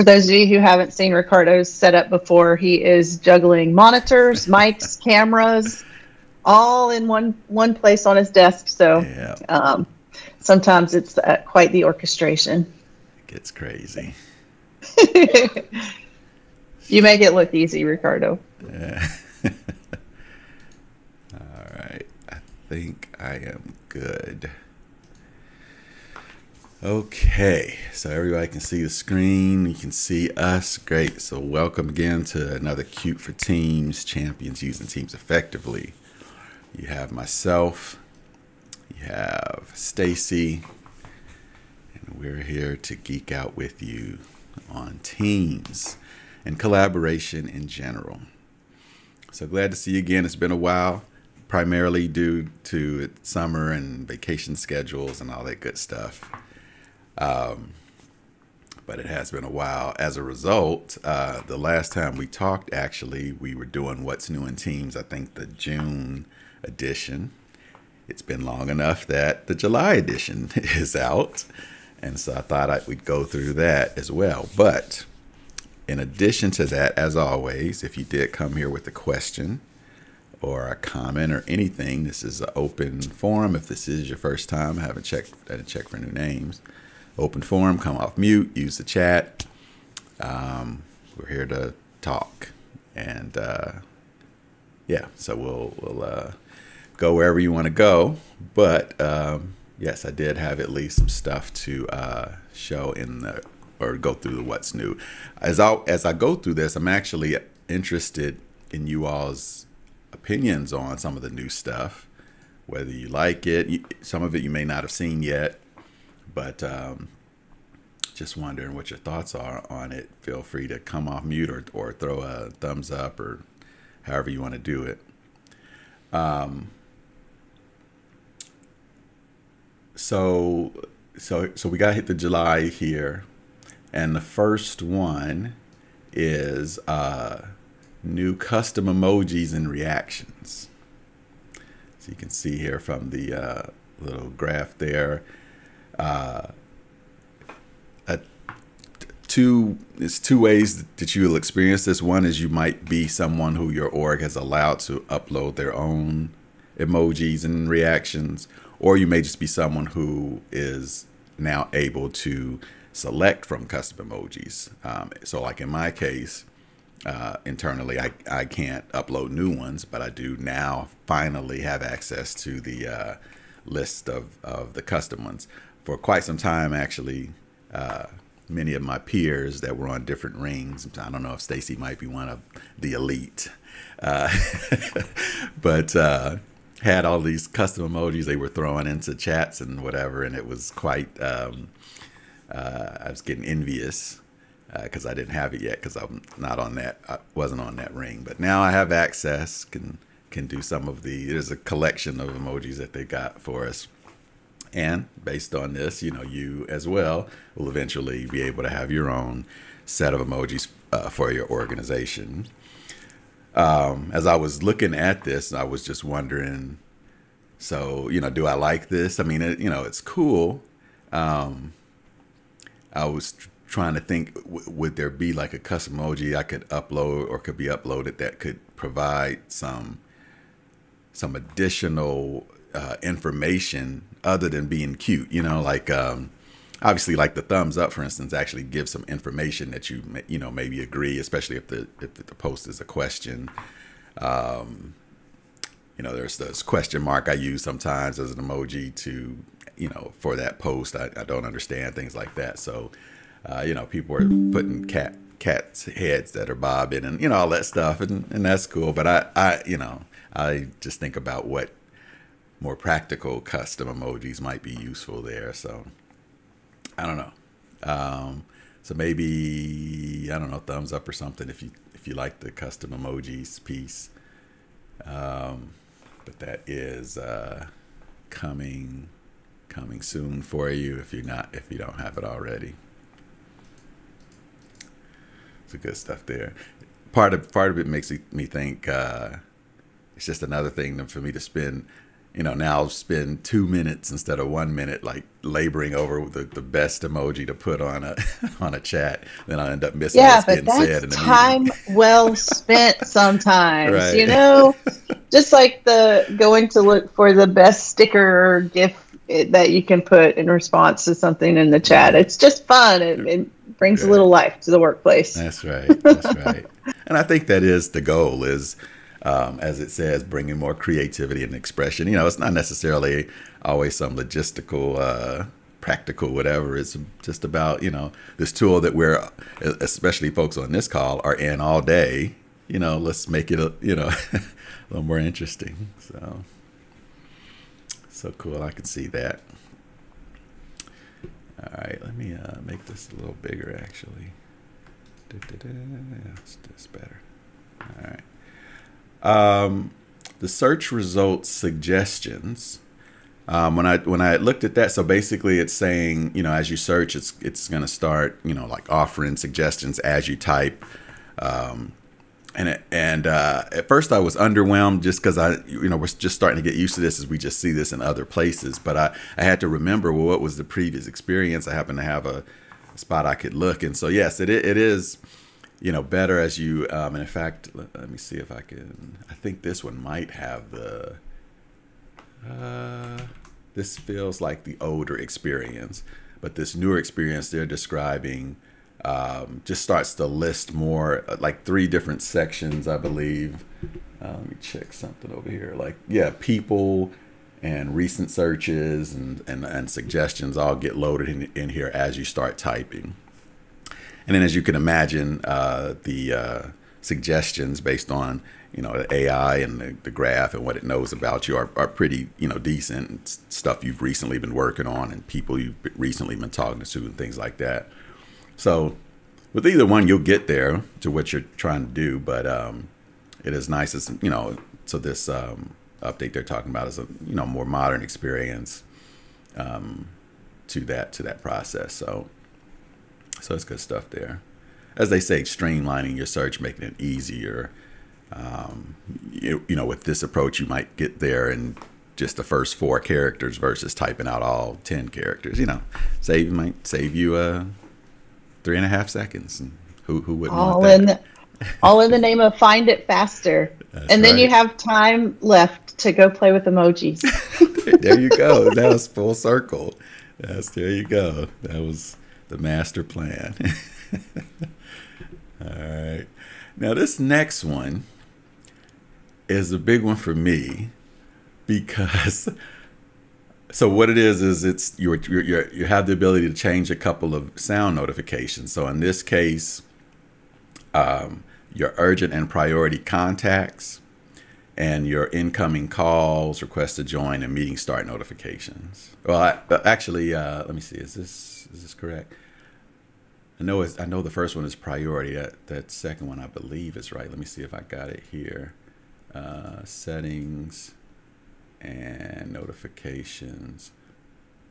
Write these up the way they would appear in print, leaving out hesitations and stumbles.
For those of you who haven't seen Ricardo's setup before, he is juggling monitors, mics, cameras, all in one place on his desk. So Yeah, sometimes it's quite the orchestration. it gets crazy. You make it look easy, Ricardo. Yeah. All right. I think I am good. Okay, so everybody can see the screen. You can see us. Great. So welcome again to another Cute for Teams, Champions Using Teams Effectively. You have myself, you have Stacy, and we're here to geek out with you on teams and collaboration in general. So glad to see you again. It's been a while, primarily due to summer and vacation schedules and all that good stuff. But it has been a while. As a result, the last time we talked, actually, we were doing What's New in Teams, I think the June edition. It's been long enough that the July edition is out. And so I thought we'd go through that as well. But in addition to that, as always, if you did come here with a question or a comment or anything, this is an open forum. If this is your first time, I didn't check for new names. Open forum, come off mute, use the chat. We're here to talk. And yeah, so we'll go wherever you want to go. But yes, I did have at least some stuff to show or go through the what's new. As I go through this, I'm actually interested in you all's opinions on some of the new stuff, whether you like it. Some of it you may not have seen yet, but just wondering what your thoughts are on it. Feel free to come off mute or throw a thumbs up or however you want to do it. So we got to hit the July here. And the first one is new custom emojis and reactions. So you can see here from the little graph there. It's two ways that you will experience this. One is you might be someone who your org has allowed to upload their own emojis and reactions, or you may just be someone who is now able to select from custom emojis. So like in my case, internally, I can't upload new ones, but I do now finally have access to the list of the custom ones. For quite some time, actually, many of my peers that were on different rings, I don't know if Stacy might be one of the elite, but had all these custom emojis they were throwing into chats and whatever, and it was quite, I was getting envious because I didn't have it yet because I wasn't on that ring. But now I have access, can do some of there's a collection of emojis that they got for us. And based on this, you as well will eventually be able to have your own set of emojis for your organization. As I was looking at this, I was just wondering, so, do I like this? I mean, it's cool. I was trying to think, would there be like a custom emoji I could upload or could be uploaded that could provide some additional information other than being cute, like obviously like the thumbs up, for instance, actually gives some information that you maybe agree, especially if the post is a question. There's this question mark I use sometimes as an emoji to for that post. I don't understand things like that. So people are putting cats heads that are bobbing and all that stuff, and that's cool. But I just think about what more practical custom emojis might be useful there. So I don't know. So maybe, I don't know, thumbs up or something if you like the custom emojis piece. But that is coming soon for you if you don't have it already. It's good stuff there. Part of it makes me think it's just another thing for me to spend now I'll spend 2 minutes instead of 1 minute, like laboring over the best emoji to put on a on a chat. Then I'll end up missing what's but getting said in that's the time meeting. well spent sometimes, Right. just like the going to look for the best sticker or GIF that you can put in response to something in the chat. It's just fun. It brings a little life to the workplace. That's right. That's right. And I think that is the goal is, as it says, bringing more creativity and expression. It's not necessarily always some logistical, practical, whatever. It's just about, this tool that we're, especially folks on this call, are in all day. Let's make it, a little more interesting. So cool. I can see that. All right. Let me make this a little bigger, actually. That's better. All right. The search results suggestions. When I looked at that, so basically it's saying, as you search, it's going to start, like offering suggestions as you type. And at first I was underwhelmed just because we're just starting to get used to this as we just see this in other places. But I had to remember, well, what was the previous experience? I happen to have a spot I could look. And so, yes, it is, better as you, and in fact, let me see if I can, I think this one might have this feels like the older experience, but this newer experience they're describing just starts to list more, like 3 different sections, I believe. Let me check something over here. Like, people and recent searches and suggestions all get loaded in here as you start typing. And then, as you can imagine, the suggestions based on the AI and the graph and what it knows about you are pretty decent. It's stuff you've recently been working on and people you've recently been talking to and things like that. So with either one, you'll get there to what you're trying to do. But it is nice as so this update they're talking about is a more modern experience to that process. So it's good stuff there. As they say, streamlining your search, making it easier. With this approach, you might get there in just the first 4 characters versus typing out all 10 characters. Might save you 3.5 seconds. And who wouldn't want that? All in the name of find it faster. That's and then right. you have time left to go play with emojis. There you go. That was full circle. There you go. That was the master plan. All right. Now this next one is a big one for me because so what it is it's you have the ability to change a couple of sound notifications. So in this case, your urgent and priority contacts and your incoming calls, request to join, and meeting start notifications. Well, actually, let me see. Is this correct? I know the first one is priority. That second one, I believe, is right. Let me see if I got it here. Settings and notifications.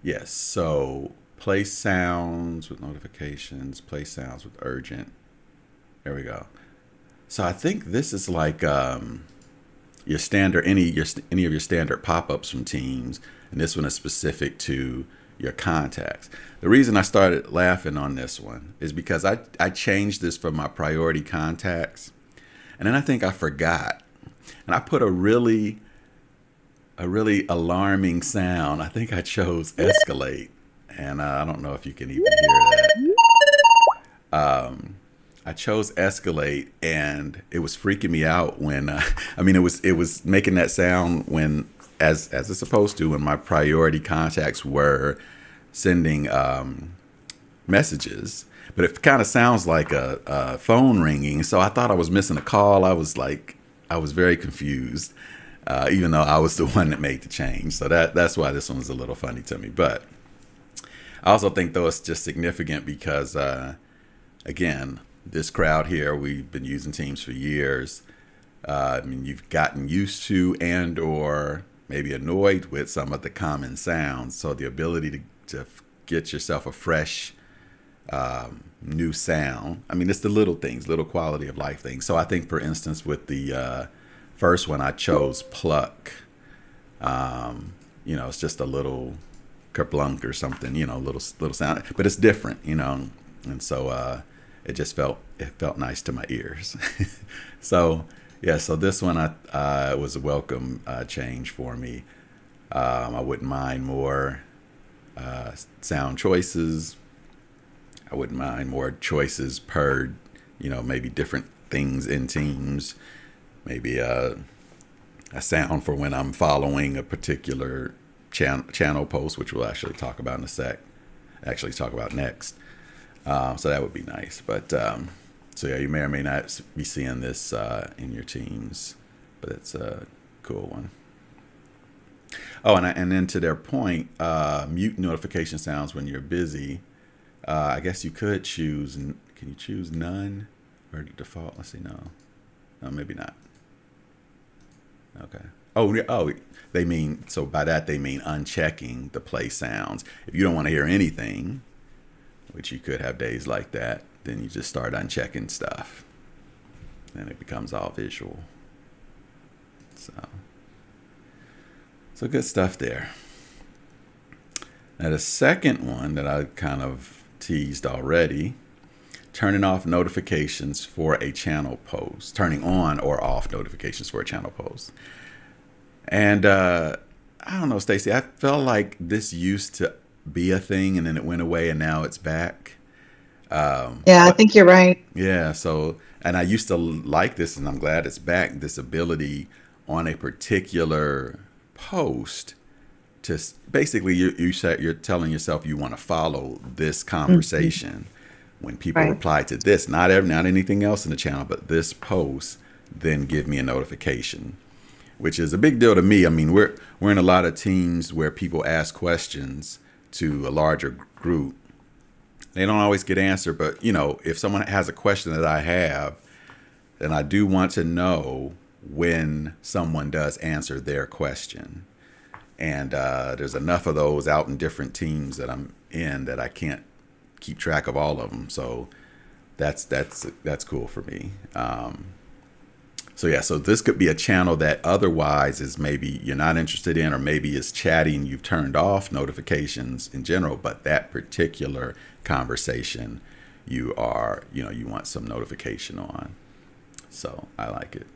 Yes. So play sounds with notifications. Play sounds with urgent. There we go. So I think this is like your standard any of your standard pop-ups from Teams, and this one is specific to your contacts. The reason I started laughing on this one is because I changed this for my priority contacts, and then I think I forgot, and I put a really alarming sound. I think I chose escalate, and I don't know if you can even hear that. I chose escalate, and it was freaking me out when it was making that sound when as it's supposed to when my priority contacts were sending messages, but it kind of sounds like a phone ringing. So I thought I was missing a call. I was very confused, even though I was the one that made the change. So that's why this one's a little funny to me. But I also think though it's just significant because again, this crowd here, we've been using Teams for years. You've gotten used to and or maybe annoyed with some of the common sounds. So the ability to get yourself a fresh new sound. It's the little things, little quality of life things. So I think, for instance, with the first one, I chose pluck. You know, it's just a little kerplunk or something, you know, little sound, but it's different, you know, and so it just felt nice to my ears. So yeah, so this one was a welcome change for me. I wouldn't mind more sound choices. I wouldn't mind more choices per, you know, maybe different things in teams. Maybe a sound for when I'm following a particular channel post, which we'll actually talk about in a sec. Actually talk about next. So that would be nice. But so yeah, you may or may not be seeing this in your teams, but it's a cool one. Oh, and then to their point, mute notification sounds when you're busy. I guess you could choose. Can you choose none or default? Let's see. No, maybe not. Okay. Oh, they mean, so by that they mean unchecking the play sounds. If you don't want to hear anything, which you could have days like that, then you just start unchecking stuff. Then it becomes all visual. So good stuff there. Now the second one that I kind of teased already, turning off notifications for a channel post, turning on or off notifications for a channel post. And I don't know, Stacy, I felt like this used to be a thing and then it went away and now it's back. Yeah, I think you're right. Yeah, so, and I used to like this and I'm glad it's back, this ability on a particular post to basically you're telling yourself you want to follow this conversation. When people reply to this, not anything else in the channel, but this post, then give me a notification, which is a big deal to me. I mean, we're in a lot of teams where people ask questions to a larger group. They don't always get answered, but you know, if someone has a question that I have, then I do want to know when someone does answer their question. And there's enough of those out in different teams that I'm in that I can't keep track of all of them. So that's cool for me. So yeah, so this could be a channel that otherwise is maybe you're not interested in, or maybe it's chatting, you've turned off notifications in general, but that particular conversation you want some notification on. So I like it.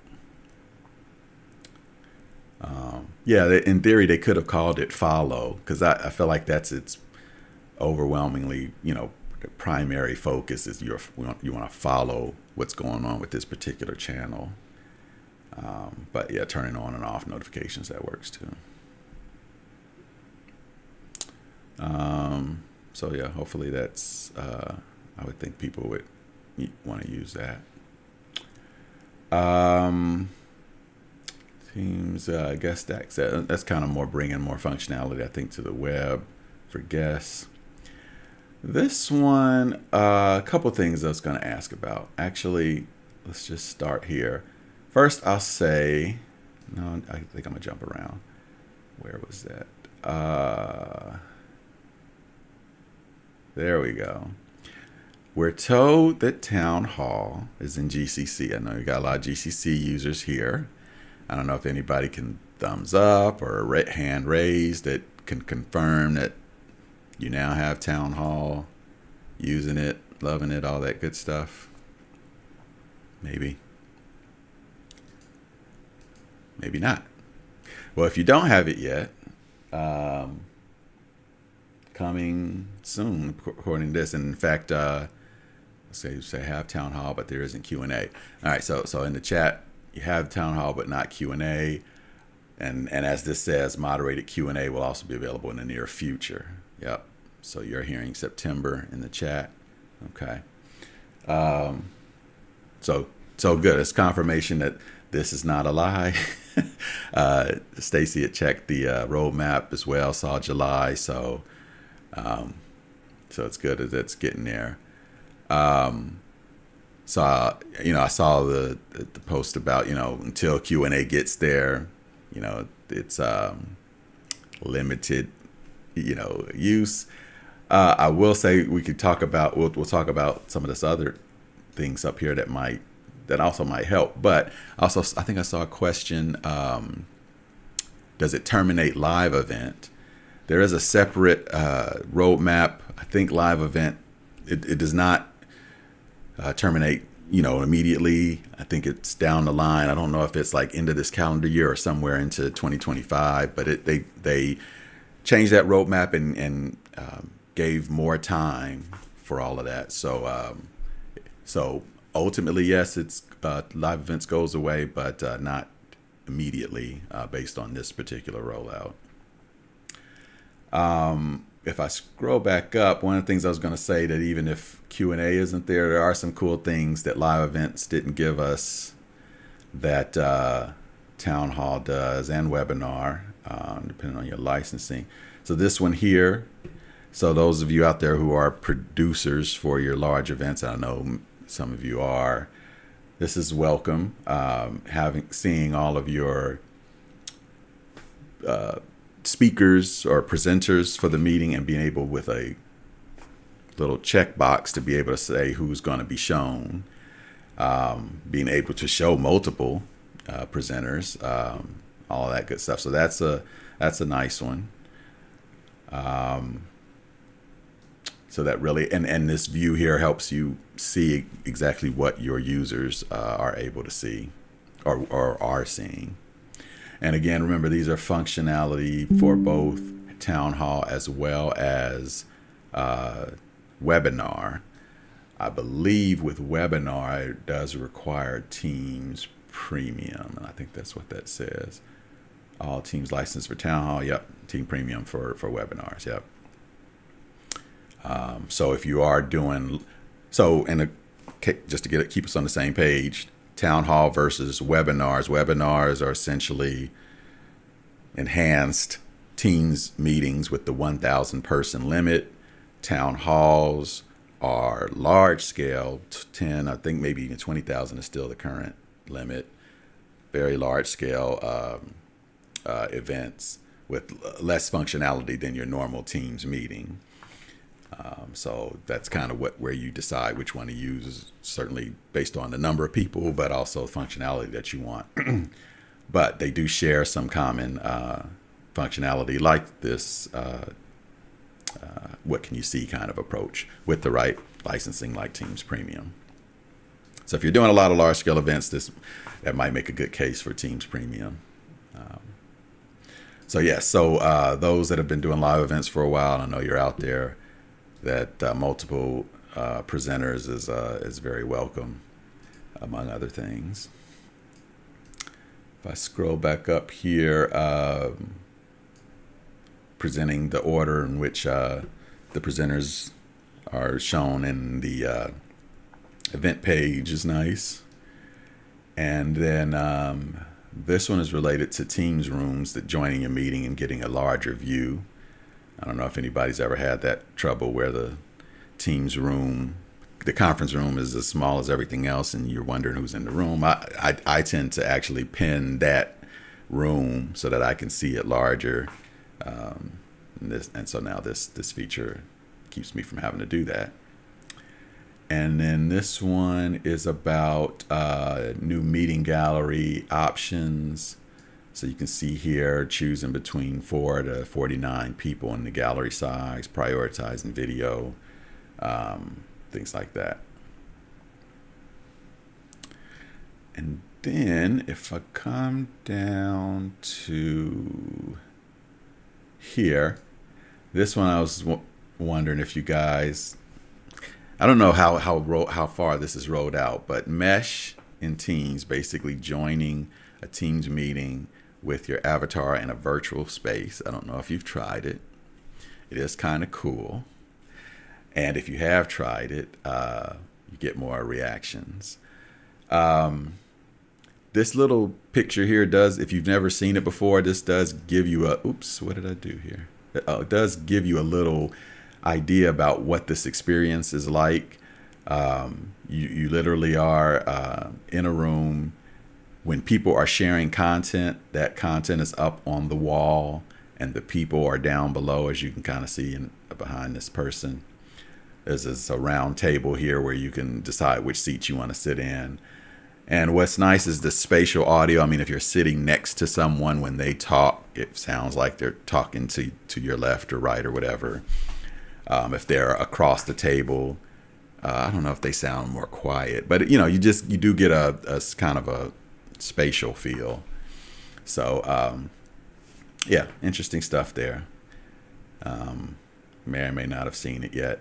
Yeah, in theory they could have called it follow, because I feel like that's its overwhelmingly, you know, the primary focus is you want to follow what's going on with this particular channel. But yeah, turning on and off notifications, that works too. So yeah, hopefully that's, I would think people would want to use that. Teams, I guess that's kind of bringing more functionality, I think, to the web for guests. This one, a couple things I was going to ask about. Actually, let's just start here. First, I'll say, no, I think I'm going to jump around. Where was that? There we go. We're told that Town Hall is in GCC. I know you got a lot of GCC users here. I don't know if anybody can thumbs up or hand raise that can confirm that you now have Town Hall, using it, loving it, all that good stuff. Maybe. Maybe not. Well, if you don't have it yet, coming soon, according to this. And in fact, say have Town Hall, but there isn't Q&A. All right, so in the chat, you have Town Hall, but not Q&A. And as this says, moderated Q&A will also be available in the near future. Yep. So you're hearing September in the chat. Okay. So good. It's confirmation that this is not a lie. Stacy had checked the roadmap as well, saw July. So it's good that it's getting there. So, I saw the post about, until Q&A gets there, it's limited, use. I will say we could talk about, we'll talk about some of this other things up here that also might help. But also, I think I saw a question does it terminate live event? There is a separate roadmap. I think live event, it does not terminate, immediately. I think it's down the line. I don't know if it's like into this calendar year or somewhere into 2025, but they changed that roadmap and gave more time for all of that. So ultimately, yes, it's live events goes away, but not immediately based on this particular rollout. If I scroll back up, one of the things I was going to say that even if Q&A isn't there, there are some cool things that live events didn't give us that Town Hall does, and webinar, depending on your licensing. So this one here, so those of you out there who are producers for your large events, I know some of you are, this is welcome. Seeing all of your speakers or presenters for the meeting and being able with a little checkbox to be able to say who's going to be shown, being able to show multiple presenters, all that good stuff. So that's a nice one. So that really, and this view here helps you see exactly what your users are able to see or are seeing. And again, remember, these are functionality for both Town Hall as well as webinar. I believe with webinar, it does require Teams Premium. And I think that's what that says. All teams licensed for Town Hall. Yep. Team Premium for webinars. Yep. So if you are doing, just to keep us on the same page, Town Hall versus webinars. Webinars are essentially enhanced Teams meetings with the 1,000 person limit. Town Halls are large scale, 10, I think maybe even 20,000 is still the current limit. Very large scale events with less functionality than your normal Teams meeting. So that's kind of where you decide which one to use, certainly based on the number of people, but also functionality that you want. But they do share some common functionality like this what can you see kind of approach with the right licensing like Teams Premium. So if you're doing a lot of large scale events, that might make a good case for Teams Premium. So yes, those that have been doing live events for a while, I know you're out there, that multiple presenters is very welcome, among other things. If I scroll back up here, presenting the order in which the presenters are shown in the event page is nice. And then this one is related to Teams rooms, that joining a meeting and getting a larger view. I don't know if anybody's ever had that trouble where the Teams room, the conference room is as small as everything else and you're wondering who's in the room. I tend to actually pin that room so that I can see it larger. And so now this feature keeps me from having to do that. And then this one is about new meeting gallery options. So you can see here, choosing between 4 to 49 people in the gallery size, prioritizing video, things like that. And then if I come down to here, this one I was wondering if you guys, I don't know how far this is rolled out, but Mesh in Teams, basically joining a Teams meeting with your avatar in a virtual space. I don't know if you've tried it. It is kind of cool. And if you have tried it, you get more reactions. This little picture here does, if you've never seen it before, this does give you a, oops, what did I do here? It does give you a little idea about what this experience is like. You literally are in a room. When people are sharing content, that content is up on the wall and the people are down below, as you can kind of see behind this person. There's a round table here where you can decide which seat you want to sit in. And what's nice is the spatial audio. I mean, if you're sitting next to someone when they talk, it sounds like they're talking to your left or right or whatever. If they're across the table, I don't know if they sound more quiet, but you know, you do get a kind of a spatial feel. So yeah, interesting stuff there. May or may not have seen it yet.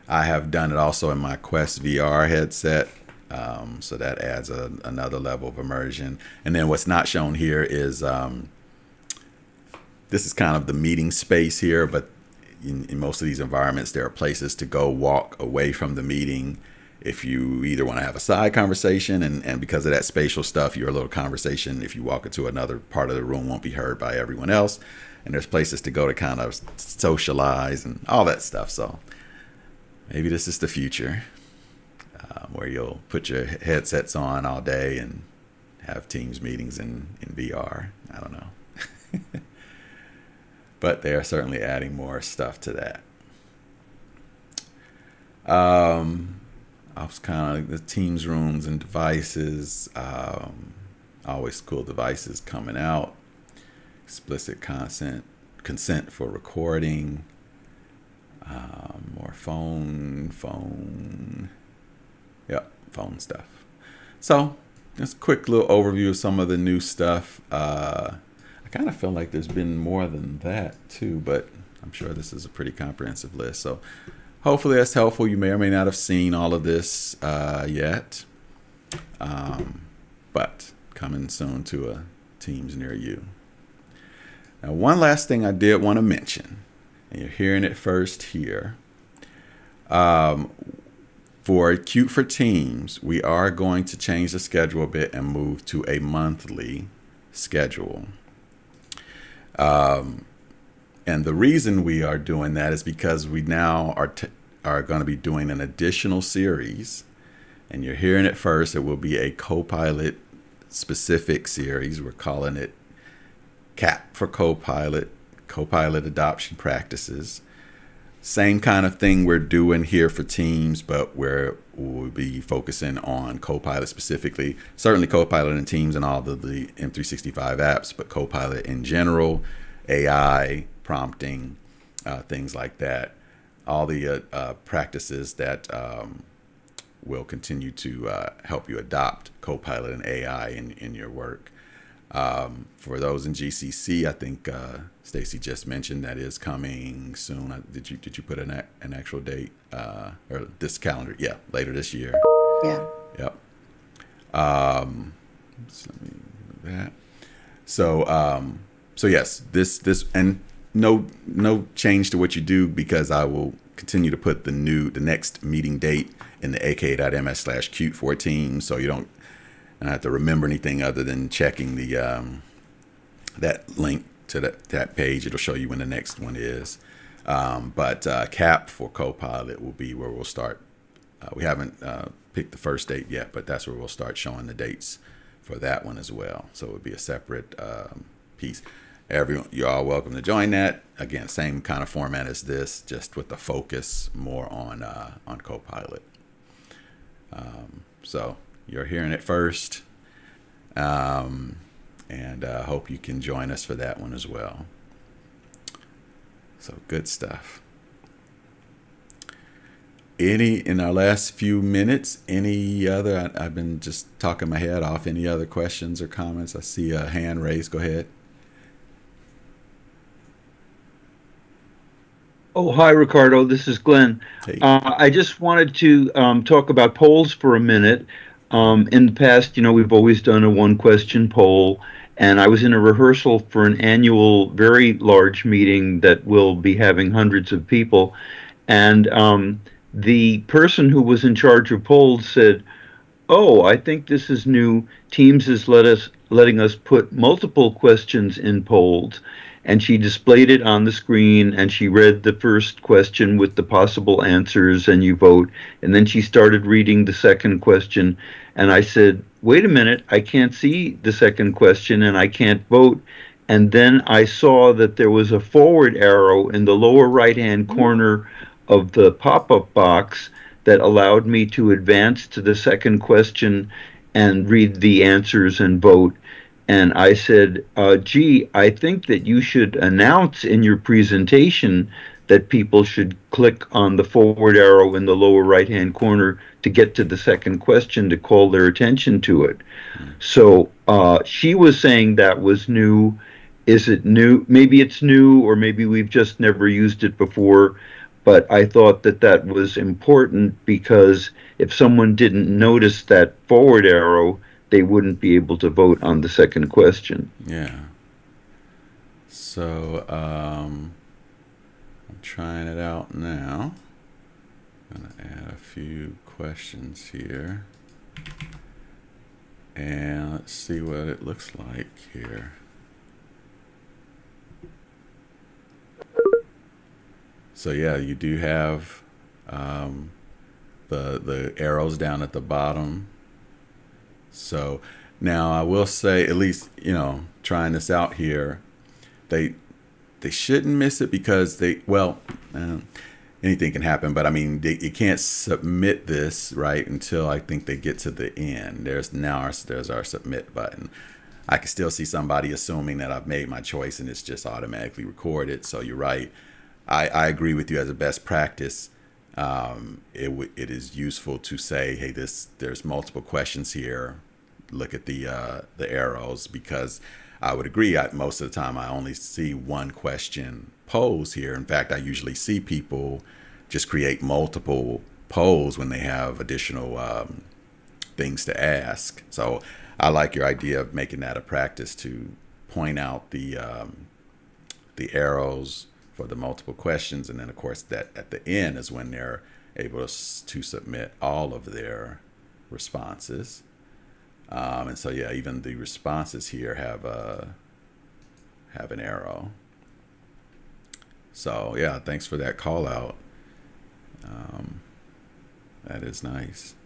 I have done it also in my Quest VR headset. So that adds another level of immersion. And then what's not shown here is this is kind of the meeting space here, but in most of these environments, there are places to go walk away from the meeting if you either want to have a side conversation, and because of that spatial stuff, your little conversation, if you walk into another part of the room, won't be heard by everyone else. And there's places to go to kind of socialize and all that stuff. So maybe this is the future. Where you'll put your headsets on all day and have Teams meetings in VR. I don't know. But they are certainly adding more stuff to that. I was kind of like the Teams rooms and devices. Always cool devices coming out. Explicit consent for recording. More phone. Yep, phone stuff. So, just a quick little overview of some of the new stuff. I kind of feel like there's been more than that too, but I'm sure this is a pretty comprehensive list. So, hopefully that's helpful. You may or may not have seen all of this yet, but coming soon to a Teams near you. Now, one last thing I did want to mention, and you're hearing it first here. For Qt for Teams, we are going to change the schedule a bit and move to a monthly schedule. And the reason we are doing that is because we now are going to be doing an additional series. And you're hearing it first. It will be a Copilot specific series. We're calling it CAP for Copilot, Copilot Adoption Practices. Same kind of thing we're doing here for Teams, but we'll be focusing on Copilot specifically. Certainly Copilot in Teams and all the M365 apps, but Copilot in general, AI, prompting, things like that. All the practices that will continue to help you adopt Copilot and AI in your work. For those in GCC, I think Stacy just mentioned that is coming soon. Did you put an actual date or this calendar? Yeah, later this year. Yeah. Yep. So let me move that. So yes, this and no change to what you do, because I will continue to put the next meeting date in the aka.ms/Qt14, so you don't have to remember anything other than checking the that link to that page. It'll show you when the next one is. But CAP for Copilot will be where we'll start. We haven't picked the first date yet, but that's where we'll start showing the dates for that one as well. So it would be a separate piece. Everyone, you're all welcome to join that. Again, same kind of format as this, just with the focus more on Copilot. So you're hearing it first, and hope you can join us for that one as well. So good stuff. In our last few minutes, any other, I've been just talking my head off, any other questions or comments? I see a hand raised. Go ahead. Oh, hi, Ricardo. This is Glenn. Hey. I just wanted to talk about polls for a minute. In the past, we've always done a one-question poll, and I was in a rehearsal for an annual, very large meeting that will be having hundreds of people, and the person who was in charge of polls said, "Oh, I think this is new. Teams is letting us put multiple questions in polls." And she displayed it on the screen, and she read the first question with the possible answers, and you vote. And then she started reading the second question, and I said, "Wait a minute, I can't see the second question, and I can't vote." And then I saw that there was a forward arrow in the lower right-hand corner of the pop-up box that allowed me to advance to the second question and read the answers and vote. And I said, gee, I think that you should announce in your presentation that people should click on the forward arrow in the lower right-hand corner to get to the second question to call their attention to it. So she was saying that was new. Is it new? Maybe it's new, or maybe we've just never used it before. But I thought that that was important, because if someone didn't notice that forward arrow, they wouldn't be able to vote on the second question. Yeah. So I'm trying it out now. I'm going to add a few questions here. And let's see what it looks like here. So yeah, you do have the arrows down at the bottom. So now I will say, at least, you know, trying this out here, they shouldn't miss it, because anything can happen, but I mean, you can't submit this right until I think they get to the end. There's our submit button. I can still see somebody assuming that I've made my choice and it's just automatically recorded. So you're right. I agree with you. As a best practice, it is useful to say, hey, there's multiple questions here. Look at the arrows, because I would agree. Most of the time, I only see one question posed here. In fact, I usually see people just create multiple polls when they have additional things to ask. So I like your idea of making that a practice, to point out the arrows for the multiple questions, and then of course that at the end is when they're able to submit all of their responses. And so yeah, even the responses here have an arrow. So yeah, thanks for that call out. That is nice.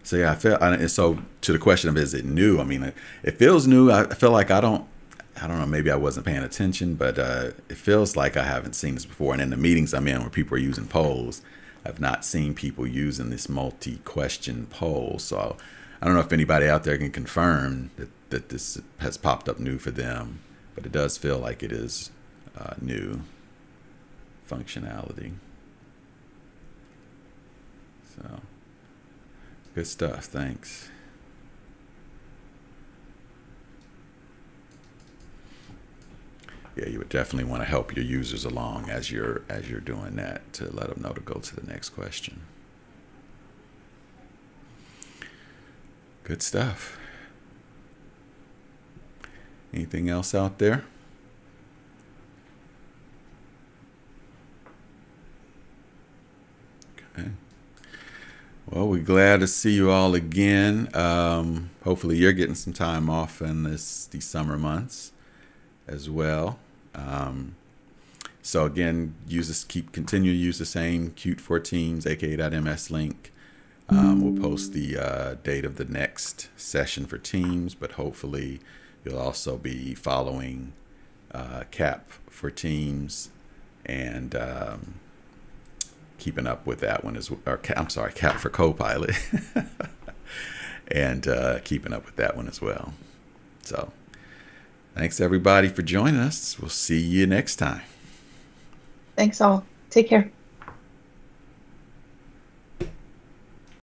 So yeah, and so to the question of, is it new? I mean, it feels new. I feel like I don't know, maybe I wasn't paying attention, but it feels like I haven't seen this before. And in the meetings I'm in where people are using polls, I've not seen people using this multi-question poll. So I don't know if anybody out there can confirm that this has popped up new for them, but it does feel like it is new functionality. So good stuff. Thanks. Yeah, you would definitely want to help your users along as you're doing that, to let them know to go to the next question. Good stuff. Anything else out there? Okay. Well, we're glad to see you all again. Hopefully you're getting some time off in these summer months as well. So again, continue to use the same Qt for Teams aka.ms link. We'll post the date of the next session for Teams, but hopefully you'll also be following CAP for Teams and keeping up with that one CAP for Copilot and keeping up with that one as well. So thanks everybody for joining us. We'll see you next time. Thanks all. Take care.